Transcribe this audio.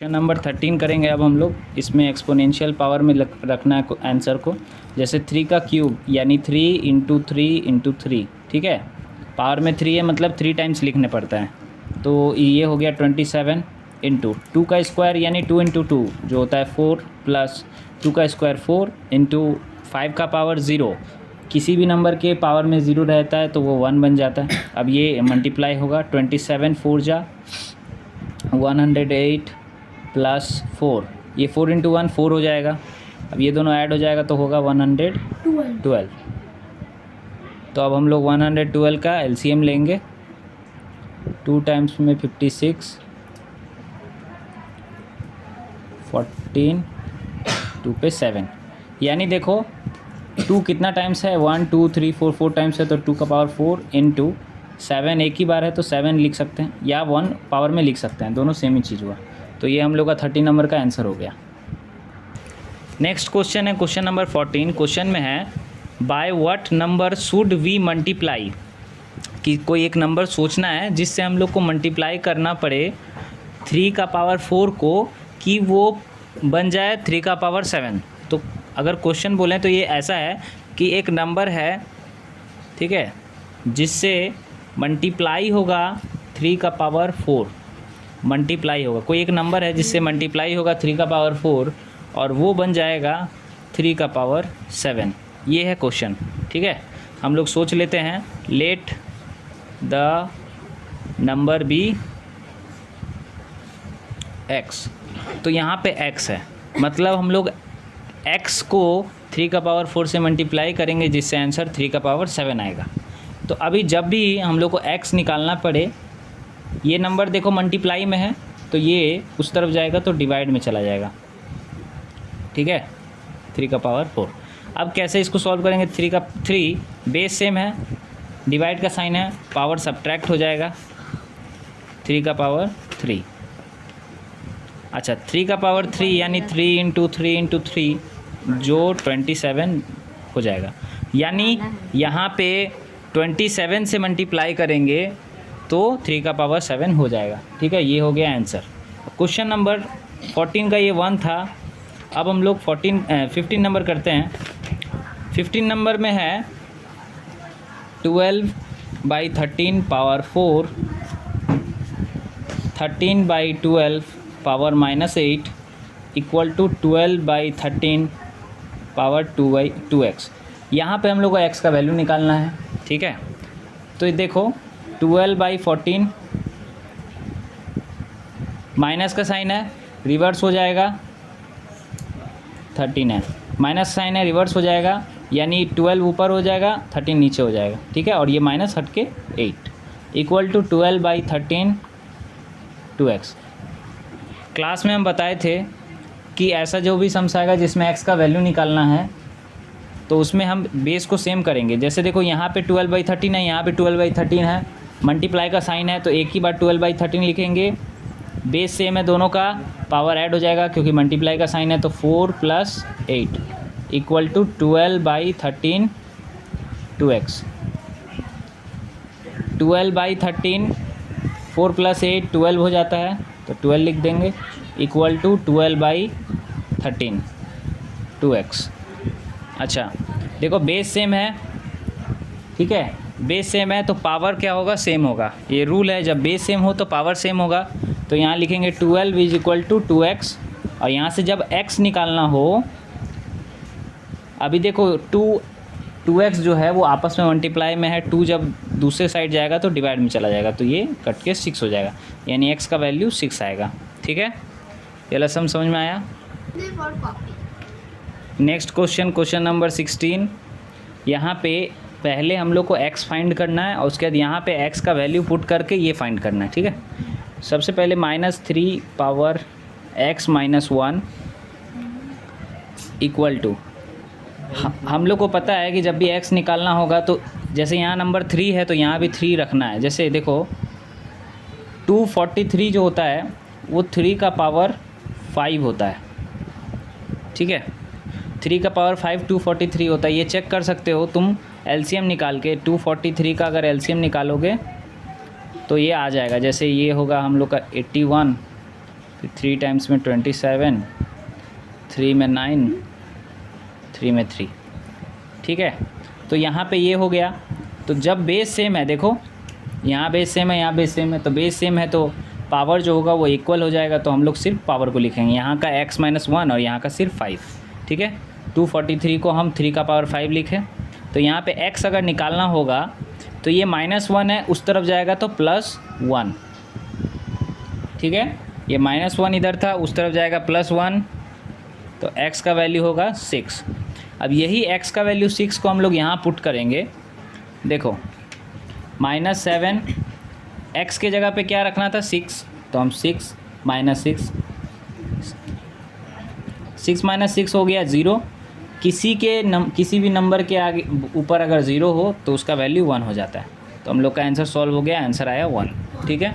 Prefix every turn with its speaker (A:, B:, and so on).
A: Question number 13 करेंगे अब हम लोग। इसमें एक्सपोनेंशियल पावर में रखना है आंसर को। जैसे 3 का क्यूब यानी 3 इंटू 3 इंटू 3, ठीक है। पावर में 3 है मतलब 3 टाइम्स लिखने पड़ता है। तो ये हो गया 27 इंटू 2 का स्क्वायर यानी 2 इंटू 2 जो होता है 4 प्लस 2 का स्क्वायर 4 इंटू 5 का पावर 0। किसी भी नंबर के पावर में 0 रहता है तो वो 1 बन जाता है। अब ये मल्टीप्लाई होगा 27 4 जा 108 प्लस 4, ये 4 इंटू 1 4 हो जाएगा। अब ये दोनों ऐड हो जाएगा तो होगा 112। तो अब हम लोग 112 का एलसीएम लेंगे। 2 टाइम्स में 56, 14, 2 पे 7, यानी देखो 2 कितना टाइम्स है 1 2 3 4 4 टाइम्स है तो 2 का पावर 4 इंटू 7 एक ही बार है तो 7 लिख सकते हैं या 1 पावर में लिख सकते हैं, दोनों सेम ही चीज़ हुआ। तो ये हम लोग का 30 नंबर का आंसर हो गया। नेक्स्ट क्वेश्चन है क्वेश्चन नंबर 14। क्वेश्चन में है by what number should we multiply, कि कोई एक नंबर सोचना है जिससे हम लोग को मल्टीप्लाई करना पड़े 3 का पावर 4 को कि वो बन जाए 3 का पावर 7। तो अगर क्वेश्चन बोलें तो ये ऐसा है कि एक नंबर है, ठीक है, जिससे मल्टीप्लाई होगा 3 का पावर 4, मल्टीप्लाई होगा कोई एक नंबर है जिससे मल्टीप्लाई होगा 3 का पावर 4 और वो बन जाएगा 3 का पावर 7। ये है क्वेश्चन, ठीक है। हम लोग सोच लेते हैं let the number be x। तो यहाँ पे x है, मतलब हम लोग x को 3 का पावर 4 से मल्टीप्लाई करेंगे जिससे आंसर 3 का पावर 7 आएगा। तो अभी जब भी हम लोग को x निकालना पड़े, ये नंबर देखो मल्टीप्लाई में है तो ये उस तरफ जाएगा तो डिवाइड में चला जाएगा, ठीक है, 3 का पावर 4। अब कैसे इसको सॉल्व करेंगे, 3 बेस सेम है, डिवाइड का साइन है, पावर सब्ट्रैक्ट हो जाएगा 3 का पावर 3। अच्छा 3 का पावर 3 यानी 3 इंटू 3 इंटू 3 जो 27 हो जाएगा, यानी यहाँ पे 27 से मल्टीप्लाई करेंगे तो 3 का पावर 7 हो जाएगा, ठीक है। ये हो गया आंसर। क्वेश्चन नंबर 14 का ये 1 था। अब हम लोग 15 नंबर करते हैं। 15 नंबर में है 12/13 power 4, 13/12 power -8 equal to 12/13 power 2/2x। यहाँ पे हम लोग को x का वैल्यू निकालना है, ठीक है। तो ये देखो 12/14 माइनस का साइन है, रिवर्स हो जाएगा 13 है, माइनस साइन है, रिवर्स हो जाएगा, यानी 12 ऊपर हो जाएगा 13 नीचे हो जाएगा, ठीक है। और ये माइनस हट के 8 इक्वल टू 12/13 2x। क्लास में हम बताए थे कि ऐसा जो भी सम्स आएगा जिसमें x का वैल्यू निकालना है तो उसमें हम बेस को सेम करेंगे। जैसे देखो यहाँ पे 12/13 है, यहाँ पे 12/13 है, मल्टीप्लाई का साइन है तो एक ही बार 12/13 लिखेंगे, बेस सेम है दोनों का, पावर ऐड हो जाएगा क्योंकि मल्टीप्लाई का साइन है तो 4 + 8 इक्वल टू 12/13 2x। 12/13 4 + 8 12 हो जाता है तो 12 लिख देंगे इक्वल टू 12/13 2x। अच्छा देखो बेस सेम है, ठीक है, बेस सेम है तो पावर क्या होगा, सेम होगा। ये रूल है, जब बेस सेम हो तो पावर सेम होगा। तो यहाँ लिखेंगे 12 = 2x और यहाँ से जब x निकालना हो, अभी देखो 2x जो है वो आपस में मल्टीप्लाई में है, 2 जब दूसरे साइड जाएगा तो डिवाइड में चला जाएगा तो ये कट के 6 हो जाएगा, यानी x का वैल्यू 6 आएगा, ठीक है। ये लसम समझ में आया। Next question number 16। यहाँ पे पहले हम लोग को x फाइंड करना है और उसके बाद यहाँ पे x का वैल्यू पुट करके ये फाइंड करना है, ठीक है। सबसे पहले -3 पावर x - 1 इक्वल टू, हम लोग को पता है कि जब भी x निकालना होगा तो जैसे यहाँ नंबर 3 है तो यहाँ भी 3 रखना है। जैसे देखो 243 जो होता है वो 3 का पावर 5 होता है, ठीक है। 3 का पावर 5 243 होता है, ये चेक कर सकते हो तुम एलसीएम निकाल के। 243 का अगर एलसीएम निकालोगे तो ये आ जाएगा। जैसे ये होगा हम लोग का 81 फिर 3 टाइम्स में 27, 3 में 9, 3 में 3, ठीक है। तो यहाँ पे ये हो गया। तो जब बेस सेम है, देखो यहाँ बेस सेम है, यहाँ बेस सेम है, तो बेस सेम है तो पावर जो होगा वो इक्वल हो जाएगा, तो हम लोग सिर्फ पावर को लिखेंगे, यहाँ का x - 1 और यहाँ का सिर्फ 5, ठीक है। 243 को हम 3 का पावर 5 लिखें, तो यहाँ पे x अगर निकालना होगा तो ये -1 है, उस तरफ जाएगा तो +1, ठीक है। ये -1 इधर था, उस तरफ जाएगा +1, तो x का वैल्यू होगा 6। अब यही x का वैल्यू 6 को हम लोग यहाँ पुट करेंगे। देखो -7, x के जगह पे क्या रखना था 6, तो हम 6 - 6 हो गया 0। किसी भी नंबर के आगे ऊपर अगर 0 हो तो उसका वैल्यू 1 हो जाता है। तो हम लोग का आंसर सॉल्व हो गया, आंसर आया 1, ठीक है।